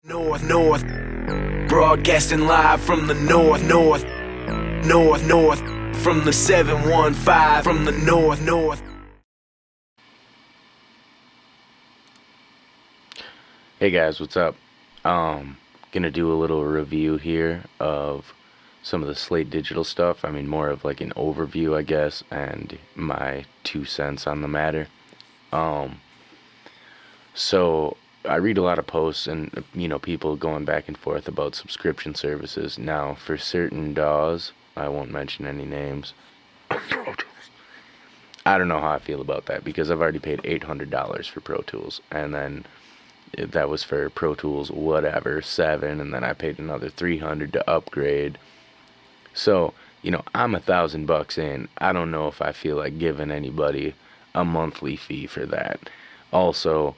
North, broadcasting live from the north, from the 715, from the north. Hey guys, what's up? Gonna do a little review here of some of the Slate Digital stuff. I mean, more of like an overview, I guess, and my 2 cents on the matter. Um, so I read a lot of posts and people going back and forth about subscription services. Now, for certain DAWs, I won't mention any names. I don't know how I feel about that because I've already paid $800 for Pro Tools, and then that was for Pro Tools whatever 7, and then I paid another 300 to upgrade. So I'm $1,000 in. I don't know if I feel like giving anybody a monthly fee for that. Also,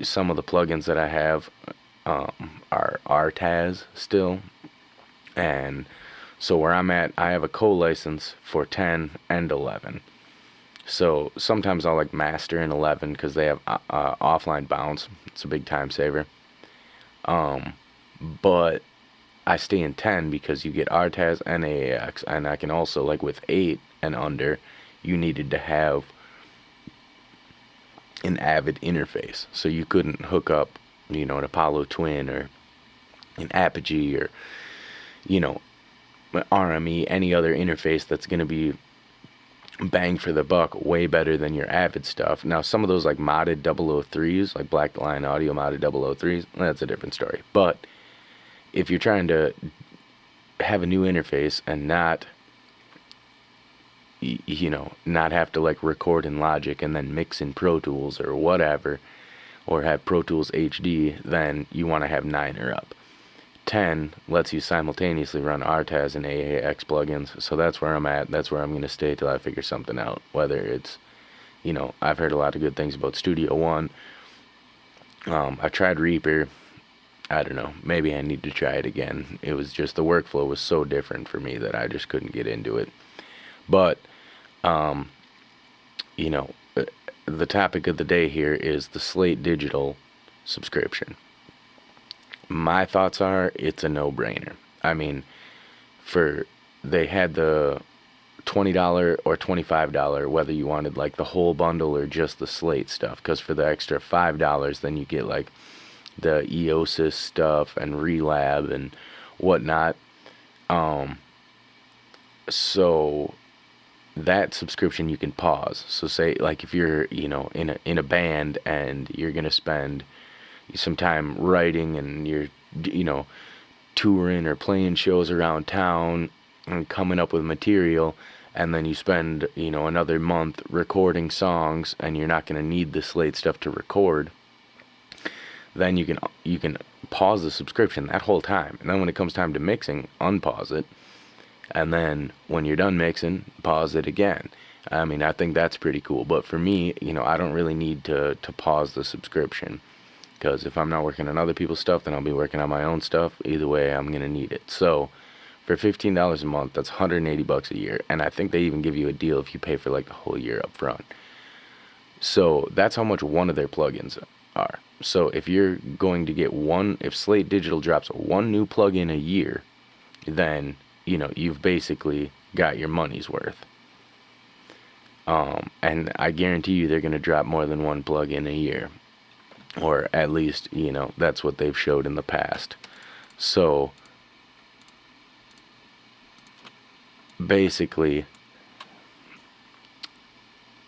some of the plugins that I have are RTAS still, and so where I'm at, I have a co-license for 10 and 11. So sometimes I'll like master in 11 because they have offline bounce. It's a big time saver. But I stay in 10 because you get RTAS and AAX, and I can also, like with 8 and under, you needed to have an Avid interface. So you couldn't hook up, an Apollo Twin or an Apogee or, RME, any other interface that's going to be bang for the buck way better than your Avid stuff. Now, some of those like modded 003s, like Black Line Audio modded 003s, that's a different story. But if you're trying to have a new interface and not not have to like record in Logic and then mix in Pro Tools or whatever, or have Pro Tools HD, then you want to have 9 or up. 10 lets you simultaneously run RTAS and AAX plugins, so that's where I'm at. That's where I'm going to stay till I figure something out. Whether it's, I've heard a lot of good things about Studio One. I tried Reaper. I don't know. Maybe I need to try it again. It was just the workflow was so different for me that I just couldn't get into it. But, you know, the topic of the day here is the Slate Digital subscription. My thoughts are it's a no-brainer. I mean, they had the $20 or $25, whether you wanted like the whole bundle or just the Slate stuff, because for the extra $5 then you get like the Eosis stuff and Relab and whatnot. So that subscription you can pause. So say like if you're in a band and you're gonna spend some time writing and you're touring or playing shows around town and coming up with material, and then you spend another month recording songs and you're not going to need the Slate stuff to record, then you can pause the subscription that whole time, and then when it comes time to mixing, unpause it, and then when you're done mixing, pause it again. I mean, I think that's pretty cool. But for me, I don't really need to pause the subscription, because if I'm not working on other people's stuff, then I'll be working on my own stuff. Either way, I'm going to need it. So for $15 a month, that's $180 a year. And I think they even give you a deal if you pay for like the whole year up front. So that's how much one of their plugins are. So if you're going to get if Slate Digital drops one new plugin a year, then, you've basically got your money's worth. And I guarantee you they're going to drop more than one plugin a year. Or at least, that's what they've showed in the past. So basically,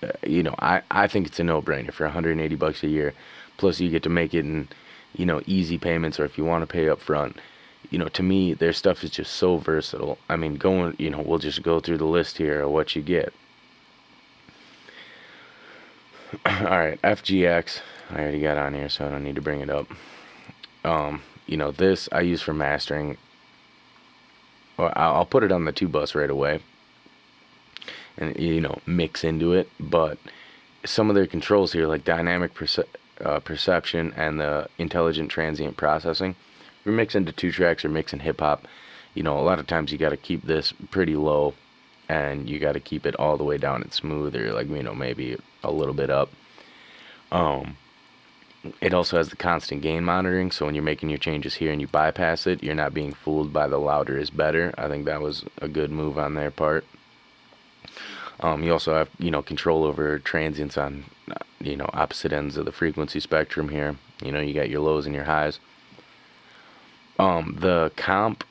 I think it's a no-brainer for $180 a year. Plus, you get to make it in, easy payments, or if you want to pay up front. To me, their stuff is just so versatile. I mean, we'll just go through the list here of what you get. Alright, FGX, I already got on here, so I don't need to bring it up. This I use for mastering. Well, I'll put it on the 2-bus right away and, mix into it. But some of their controls here, like dynamic perception and the intelligent transient processing, if you're mixing to 2 tracks or mixing hip-hop, a lot of times you got to keep this pretty low, and you got to keep it all the way down and smooth, or like maybe a little bit up. It also has the constant gain monitoring, so when you're making your changes here and you bypass it, you're not being fooled by the louder is better. I think that was a good move on their part. You also have, control over transients on, opposite ends of the frequency spectrum here. You got your lows and your highs. The comp,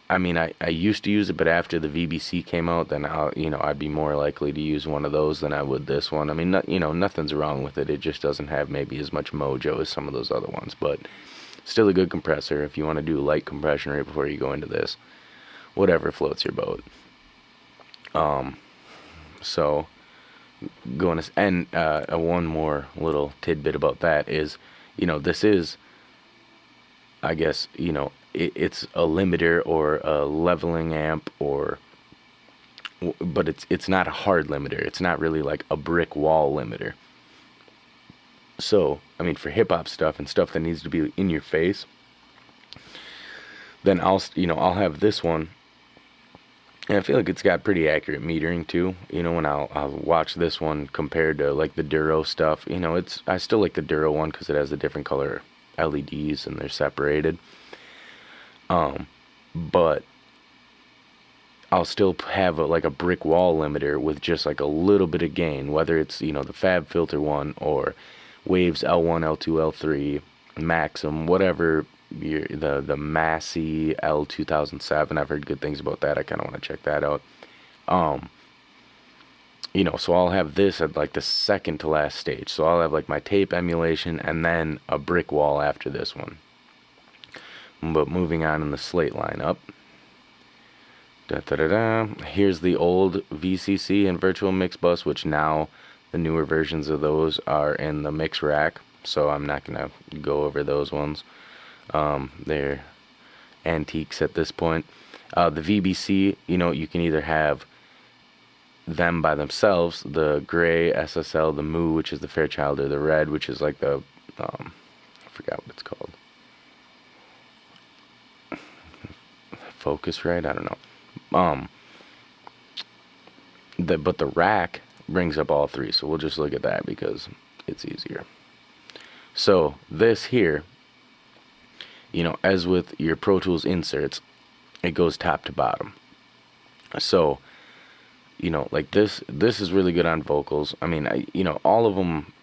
I mean, I used to use it, but after the VBC came out, then I'd be more likely to use one of those than I would this one. I mean, nothing's wrong with it. It just doesn't have maybe as much mojo as some of those other ones, but still a good compressor if you want to do light compression right before you go into this. Whatever floats your boat. So going to, and one more little tidbit about that is, this is, I guess, it's a limiter or a leveling amp, but it's not a hard limiter. It's not really like a brick wall limiter. So, I mean, for hip hop stuff and stuff that needs to be in your face, then I'll have this one. And I feel like it's got pretty accurate metering too. When I'll watch this one compared to like the Duro stuff, I still like the Duro one because it has the different color LEDs and they're separated. But I'll still have like a brick wall limiter with just like a little bit of gain, whether it's, the Fab Filter one or Waves L1, L2, L3, Maxim, whatever, the Massey L2007. I've heard good things about that. I kind of want to check that out. So I'll have this at like the second to last stage. So I'll have like my tape emulation and then a brick wall after this one. But moving on in the Slate lineup. Here's the old VCC and virtual mix bus, which now the newer versions of those are in the mix rack. So I'm not going to go over those ones. They're antiques at this point. The VBC, you can either have them by themselves, the gray SSL, the Moo, which is the Fairchild, or the red, which is like the, I forgot what it's called. Focusrite, I don't know. But the rack brings up all three, so we'll just look at that because it's easier. So this here, as with your Pro Tools inserts, it goes top to bottom. So, like this is really good on vocals. I mean, all of them,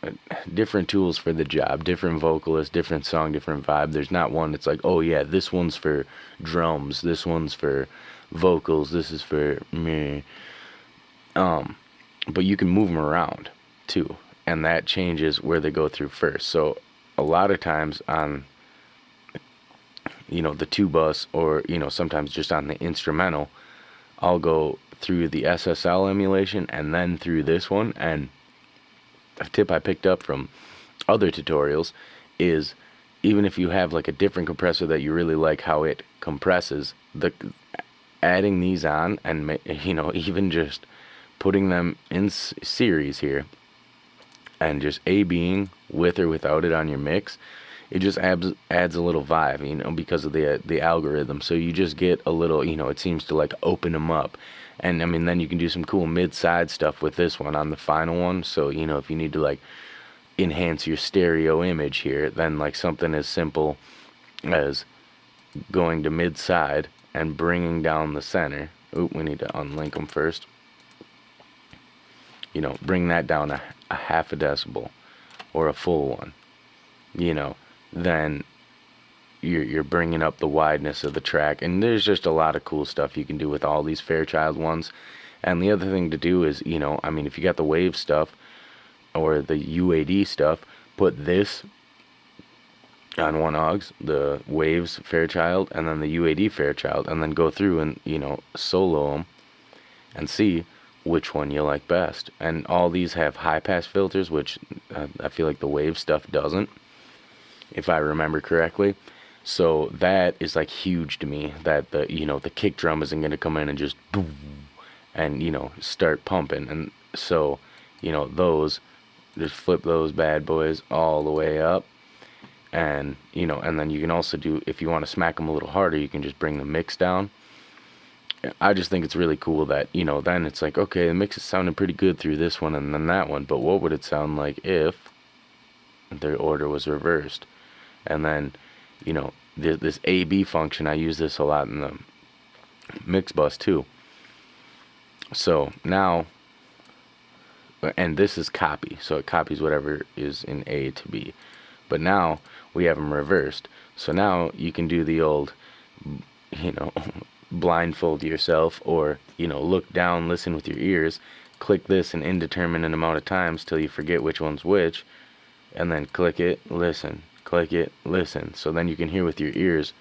different tools for the job, different vocalists, different song, different vibe. There's not one that's like, oh yeah, this one's for drums, this one's for vocals, this is for me. But you can move them around too, and that changes where they go through first. So a lot of times on, the 2-bus or, sometimes just on the instrumental, I'll go through the SSL emulation and then through this one. And a tip I picked up from other tutorials is, even if you have like a different compressor that you really like how it compresses, adding these on and even just putting them in series here and just A-Bing with or without it on your mix, it just adds a little vibe, because of the algorithm. So you just get a little, it seems to like open them up. And I mean, then you can do some cool mid-side stuff with this one on the final one. So, if you need to like enhance your stereo image here, then like something as simple as going to mid-side and bringing down the center. Oop, we need to unlink them first. Bring that down a half a decibel or a full one. Then you're bringing up the wideness of the track, and there's just a lot of cool stuff you can do with all these Fairchild ones. And the other thing to do is, I mean, if you got the wave stuff or the UAD stuff, put this on one AUX, the waves Fairchild, and then the UAD Fairchild, and then go through and solo them and see which one you like best. And all these have high pass filters, which I feel like the wave stuff doesn't, if I remember correctly. So that is like huge to me, that the kick drum isn't going to come in and just boom and start pumping. And so those, just flip those bad boys all the way up. And and then you can also do, if you want to smack them a little harder, you can just bring the mix down. I just think it's really cool that then it's like, okay, the mix is sounding pretty good through this one and then that one, but what would it sound like if the order was reversed. And then, this A/B function, I use this a lot in the mix bus too. So now, and this is copy, so it copies whatever is in A to B. But now we have them reversed. So now you can do the old, blindfold yourself, or, look down, listen with your ears, click this an indeterminate amount of times till you forget which one's which, and then click it, listen, click it, listen. So then you can hear with your ears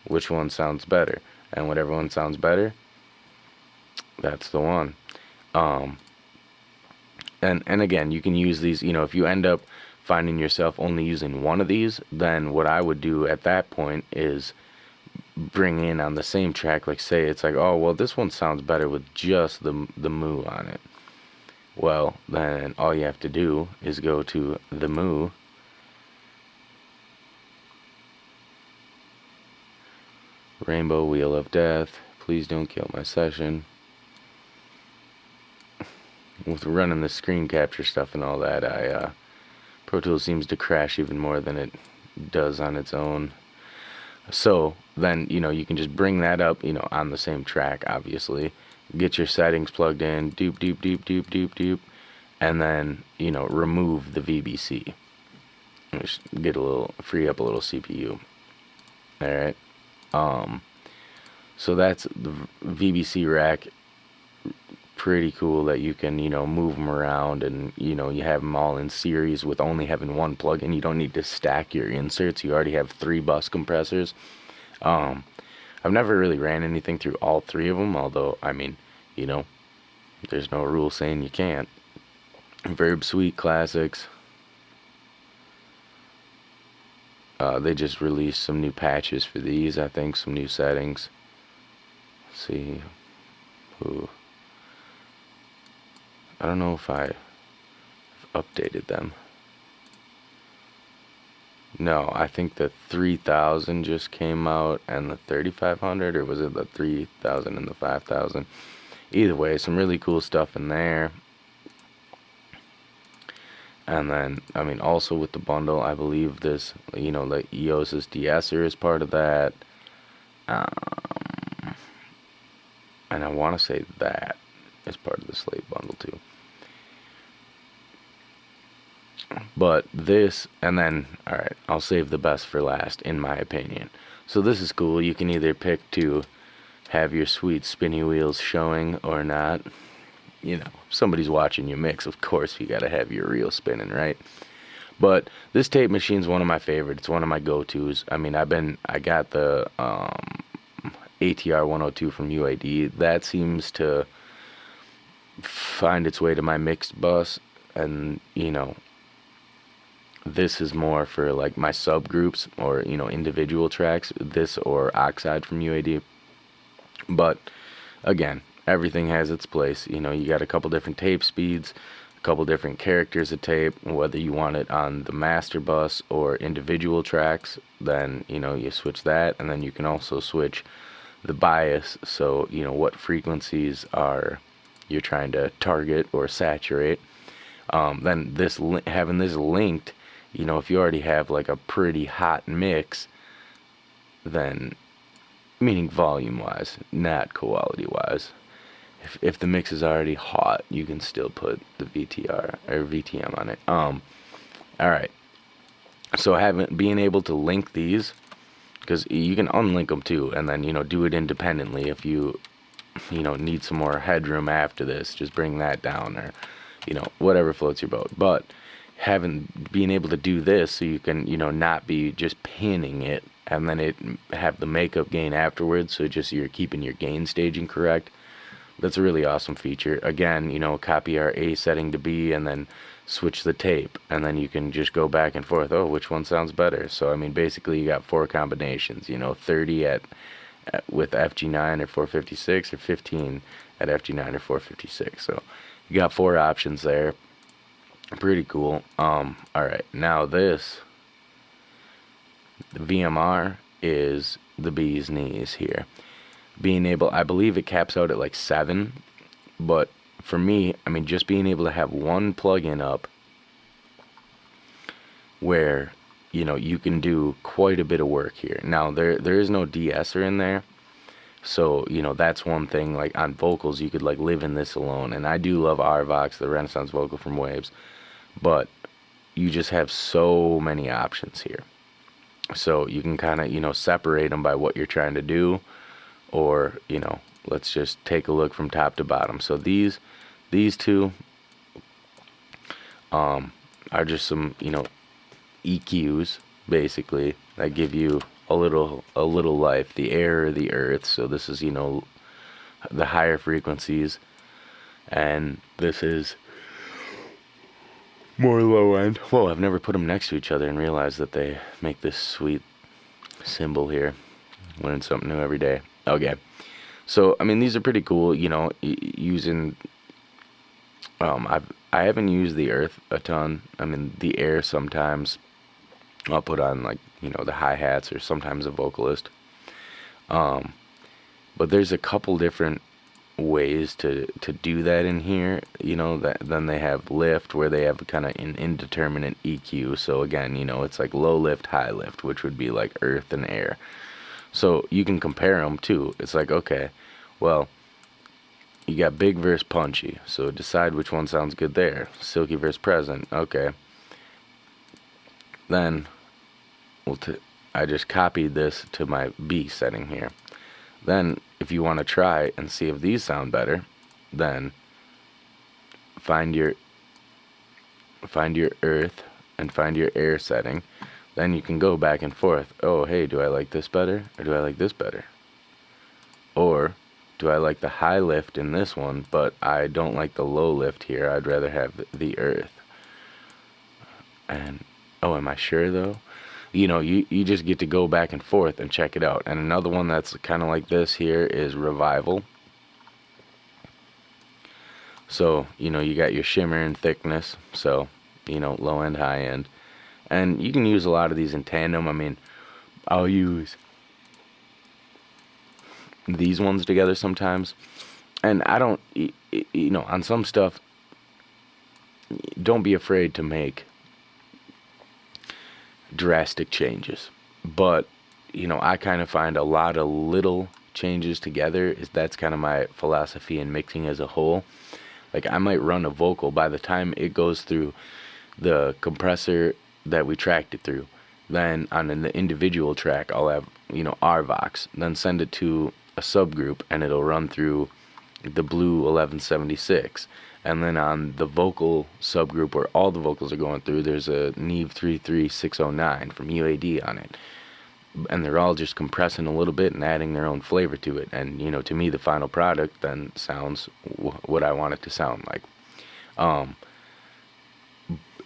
which one sounds better. And whatever one sounds better, that's the one. And again, you can use these, if you end up finding yourself only using one of these, then what I would do at that point is bring in on the same track, like say it's like, oh, well, this one sounds better with just the moo on it. Well, then all you have to do is go to the moo, Rainbow Wheel of Death, please don't kill my session. With running the screen capture stuff and all that, Pro Tools seems to crash even more than it does on its own. So then, you can just bring that up, on the same track, obviously. Get your settings plugged in, doop, doop, doop, doop, doop, doop, and then, remove the VBC. Just free up a little CPU. Alright. So that's the VBC rack. Pretty cool that you can, move them around, and, you have them all in series with only having one plug-in. You don't need to stack your inserts. You already have 3 bus compressors. I've never really ran anything through all 3 of them, although, there's no rule saying you can't. Verb Suite Classics. They just released some new patches for these, I think, some new settings. Let's see. Ooh. I don't know if I've updated them. No, I think the 3000 just came out, and the 3500, or was it the 3000 and the 5000? Either way, some really cool stuff in there. And then, also with the bundle, I believe this, the EOS's de-esser is part of that. And I want to say that is part of the Slate bundle too. But this, and then, alright, I'll save the best for last, in my opinion. So this is cool. You can either pick to have your sweet spinny wheels showing or not. Somebody's watching you mix, of course you gotta have your reel spinning, right? But this tape machine's one of my favorites. It's one of my go-tos. I got the ATR 102 from UAD. That seems to find its way to my mixed bus, and, this is more for like my subgroups or, individual tracks, this or Oxide from UAD. But again, everything has its place. You got a couple different tape speeds, a couple different characters of tape, whether you want it on the master bus or individual tracks, then, you switch that, and then you can also switch the bias, so, what frequencies you're trying to target or saturate. Then having this linked, if you already have like a pretty hot mix, then, meaning volume wise, not quality wise, if the mix is already hot, you can still put the VTR or VTM on it. Alright, so being able to link these, because you can unlink them too, and then, do it independently. If you need some more headroom after this, just bring that down, or, whatever floats your boat. But being able to do this, so you can, not be just pinning it, and then have the makeup gain afterwards, so just you're keeping your gain staging correct. That's a really awesome feature. Again, copy our A setting to B, and then switch the tape, and then you can just go back and forth. Oh, which one sounds better? So basically you got 4 combinations, 30 with FG9 or 456, or 15 at FG9 or 456. So you got 4 options there. Pretty cool. Alright, now the VMR is the bee's knees here. I believe it caps out at like 7, but for me, just being able to have one plug-in up where, you can do quite a bit of work here. Now, there is no de-esser in there. So, that's one thing, like on vocals, you could like live in this alone. And I do love Arvox, the Renaissance vocal from Waves, but you just have so many options here. So you can kind of, separate them by what you're trying to do, or, let's just take a look from top to bottom. So these two are just some, EQs basically that give you a little life, the air or the earth. So this is, the higher frequencies, and this is more low end. Whoa, I've never put them next to each other and realized that they make this sweet symbol here. Learn something new every day. Okay, so I mean, these are pretty cool, using I haven't used the earth a ton. I mean, the air sometimes I'll put on, like, the hi-hats, or sometimes a vocalist. But there's a couple different ways to do that in here. That then they have lift, where they have kind of an indeterminate EQ. So again, it's like low lift, high lift, which would be like earth and air. So you can compare them too. It's like, okay, well, you got big versus punchy, so decide which one sounds good there. Silky versus present, okay. Then I just copied this to my B setting here. Then if you want to try and see if these sound better, then find your earth and find your air setting. Then you can go back and forth. Oh, hey, do I like this better, or do I like this better? Or do I like the high lift in this one, but I don't like the low lift here? I'd rather have the earth. And, oh, am I sure though? You just get to go back and forth and check it out. And another one that's kind of like this here is Revival. So, you got your shimmer and thickness. So, low end, high end. And you can use a lot of these in tandem. I mean, I'll use these ones together sometimes. And I don't, on some stuff, don't be afraid to make drastic changes. But, I kind of find a lot of little changes together. That's kind of my philosophy in mixing as a whole. Like, I might run a vocal, by the time it goes through the compressor that we tracked it through, then on the individual track I'll have, Arvox, then send it to a subgroup and it'll run through the Blue 1176, and then on the vocal subgroup where all the vocals are going through, there's a Neve 33609 from UAD on it, and they're all just compressing a little bit and adding their own flavor to it. And to me, the final product then sounds what I want it to sound like.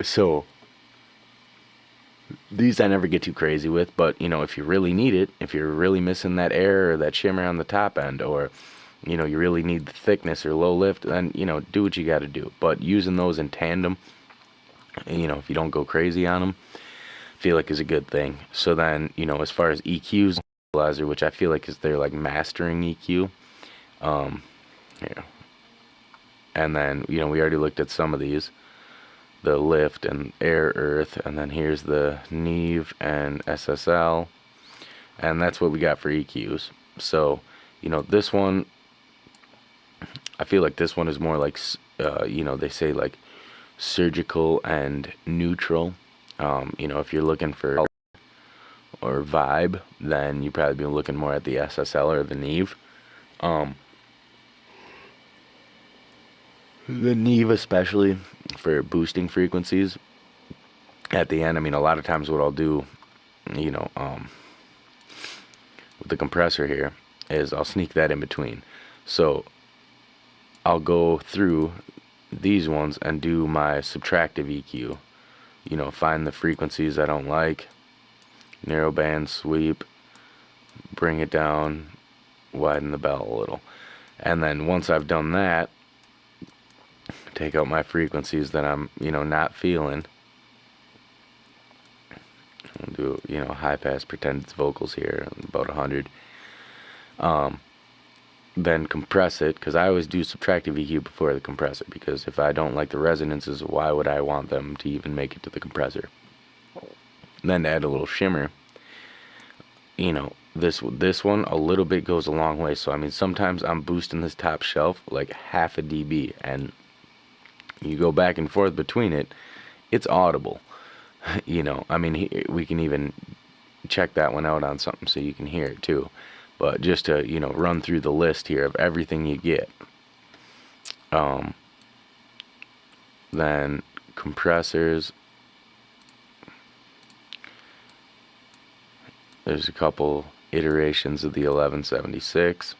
So these I never get too crazy with, but if you really need it, if you're really missing that air or that shimmer on the top end, or you really need the thickness or low lift, then do what you got to do. But using those in tandem, if you don't go crazy on them, I feel like is a good thing. So then, as far as EQs, equalizer, which I feel like is their like mastering EQ, yeah. And then we already looked at some of these, the lift and air, earth, and then here's the Neve and SSL, and that's what we got for EQs. So this one, I feel like this one is more like they say like surgical and neutral. If you're looking for or vibe, then you probably be looking more at the SSL or the Neve. The Neve, especially for boosting frequencies at the end. I mean, a lot of times what I'll do, with the compressor here, is I'll sneak that in between. So I'll go through these ones and do my subtractive EQ. Find the frequencies I don't like, narrow band sweep, bring it down, widen the bell a little. And then once I've done that, take out my frequencies that I'm, not feeling. I'll do, high pass, pretend it's vocals here, about 100. Then compress it, because I always do subtractive EQ before the compressor, because if I don't like the resonances, why would I want them to even make it to the compressor? And then to add a little shimmer, this one a little bit goes a long way. So I mean, sometimes I'm boosting this top shelf like half a dB, and you go back and forth between it, it's audible. I mean, we can even check that one out on something so you can hear it too. But just to run through the list here of everything you get. Then compressors. There's a couple iterations of the 1176.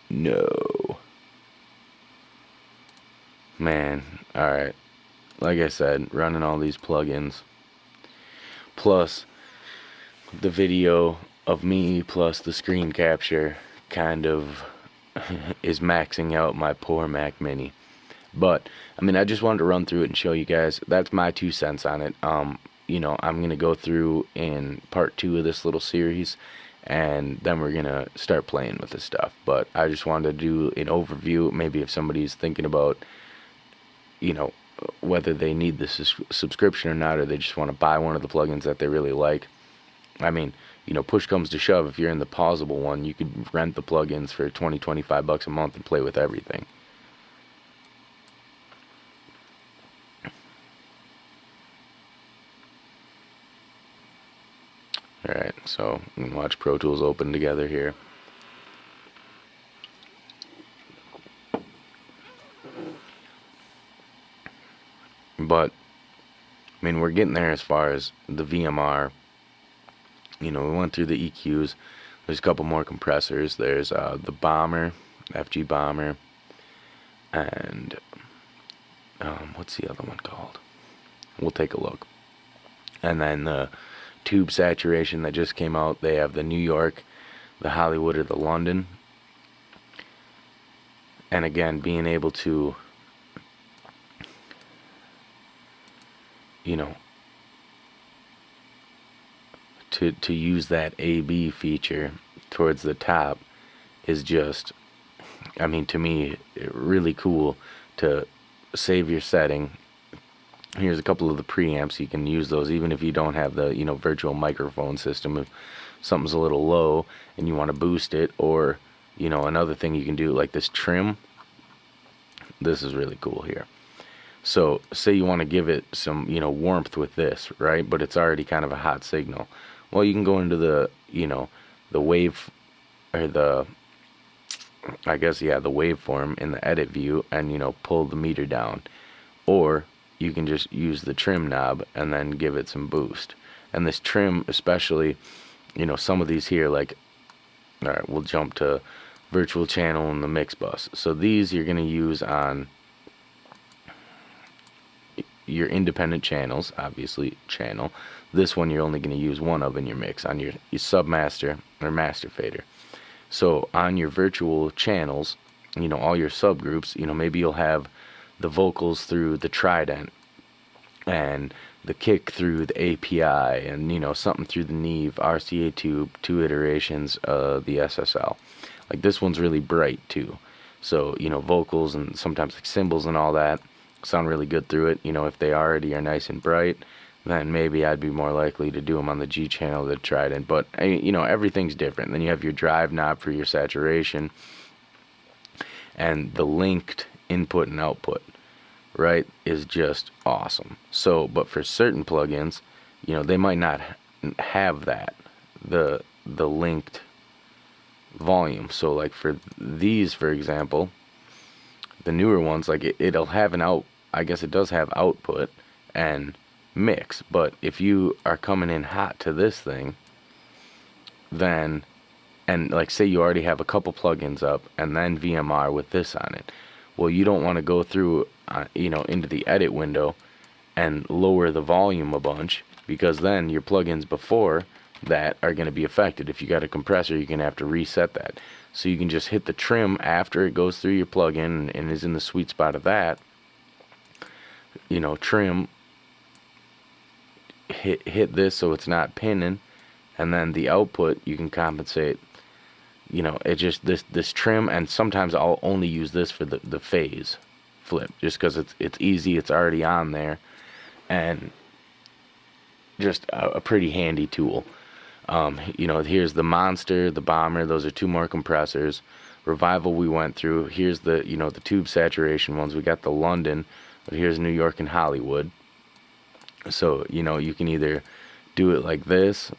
No. Man, alright. Like I said, running all these plugins. Plus the video of me plus the screen capture kind of is maxing out my poor Mac Mini. But I mean, I just wanted to run through it and show you guys. That's my 2 cents on it. I'm gonna go through in part 2 of this little series, and then we're gonna start playing with this stuff. But I just wanted to do an overview, maybe if somebody's thinking about whether they need this subscription or not, or they just want to buy one of the plugins that they really like. I mean, push comes to shove, if you're in the pausable one, you could rent the plugins for 20-25 bucks a month and play with everything. Alright, so we can watch Pro Tools open together here. But I mean, we're getting there as far as the VMR. We went through the EQs. There's a couple more compressors. There's the Bomber, FG Bomber, and what's the other one called? We'll take a look. And then the tube saturation that just came out. They have the New York, the Hollywood, or the London. And again, being able to to use that AB feature towards the top is just, I mean, to me, really cool to save your setting. Here's a couple of the preamps. You can use those even if you don't have the virtual microphone system. If something's a little low and you want to boost it, or another thing you can do, like this trim. This is really cool here. So say you want to give it some warmth with this, right? But it's already kind of a hot signal. Well, you can go into the the wave, or the the waveform in the edit view, and pull the meter down, or you can just use the trim knob and then give it some boost. And this trim, especially, some of these here, like, all right, we'll jump to virtual channel and the mix bus. So these you're going to use on your independent channels, obviously channel. This one you're only going to use one of in your mix, on your submaster or master fader. So on your virtual channels, all your subgroups, maybe you'll have the vocals through the Trident, and the kick through the API, and something through the Neve RCA tube, 2 iterations of the SSL. Like this one's really bright too, so vocals and sometimes like cymbals and all that sound really good through it. If they already are nice and bright, then maybe I'd be more likely to do them on the G channel of the Trident. But everything's different. Then you have your drive knob for your saturation, and the linked input and output, right, is just awesome. So, but for certain plugins, they might not have that, the linked volume. So like for these, for example, the newer ones, like it'll have an I guess it does have output and mix, but if you are coming in hot to this thing, then, and like say you already have a couple plugins up and then VMR with this on it, well, you don't want to go through into the edit window and lower the volume a bunch, because then your plugins before that are going to be affected. If you got a compressor, you're going to have to reset that. So you can just hit the trim after it goes through your plugin and is in the sweet spot of that. Trim, hit this so it's not pinning, and then the output you can compensate you know, it just this trim, and sometimes I'll only use this for the phase flip, just because it's easy, it's already on there, and just a pretty handy tool. You know, here's the Monster, the Bomber. Those are two more compressors. Revival we went through. Here's the, you know, the tube saturation ones. We got the London, but here's New York and Hollywood. So, you know, you can either do it like this,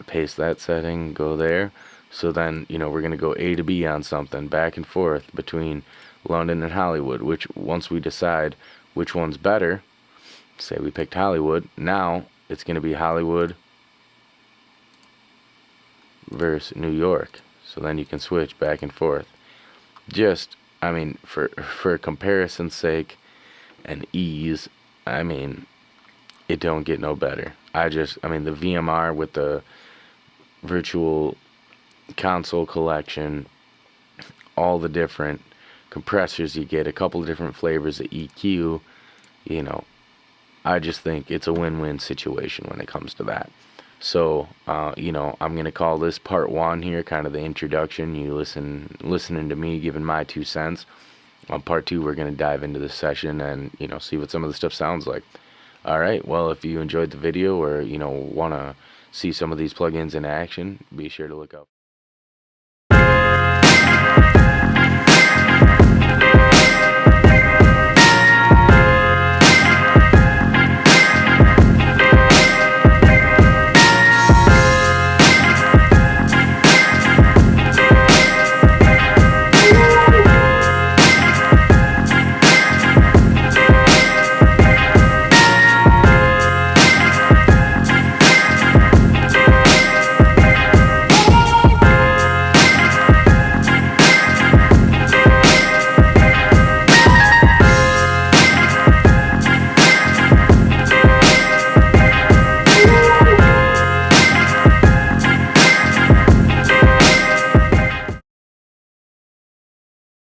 paste that setting, go there. So then, you know, we're going to go A to B on something, back and forth between London and Hollywood, which once we decide which one's better, say we picked Hollywood, now it's going to be Hollywood versus New York. So then you can switch back and forth. Just, I mean, for comparison's sake and ease, I mean, it don't get no better. I mean, the VMR with the virtual console collection, all the different compressors you get, a couple of different flavors of EQ, you know, I just think it's a win-win situation when it comes to that. So, you know, I'm going to call this part one here, kind of the introduction. You listening to me giving my 2 cents. On part two, we're going to dive into this session and, you know, see what some of the stuff sounds like. All right. Well, if you enjoyed the video or, you know, want to see some of these plugins in action, be sure to look up.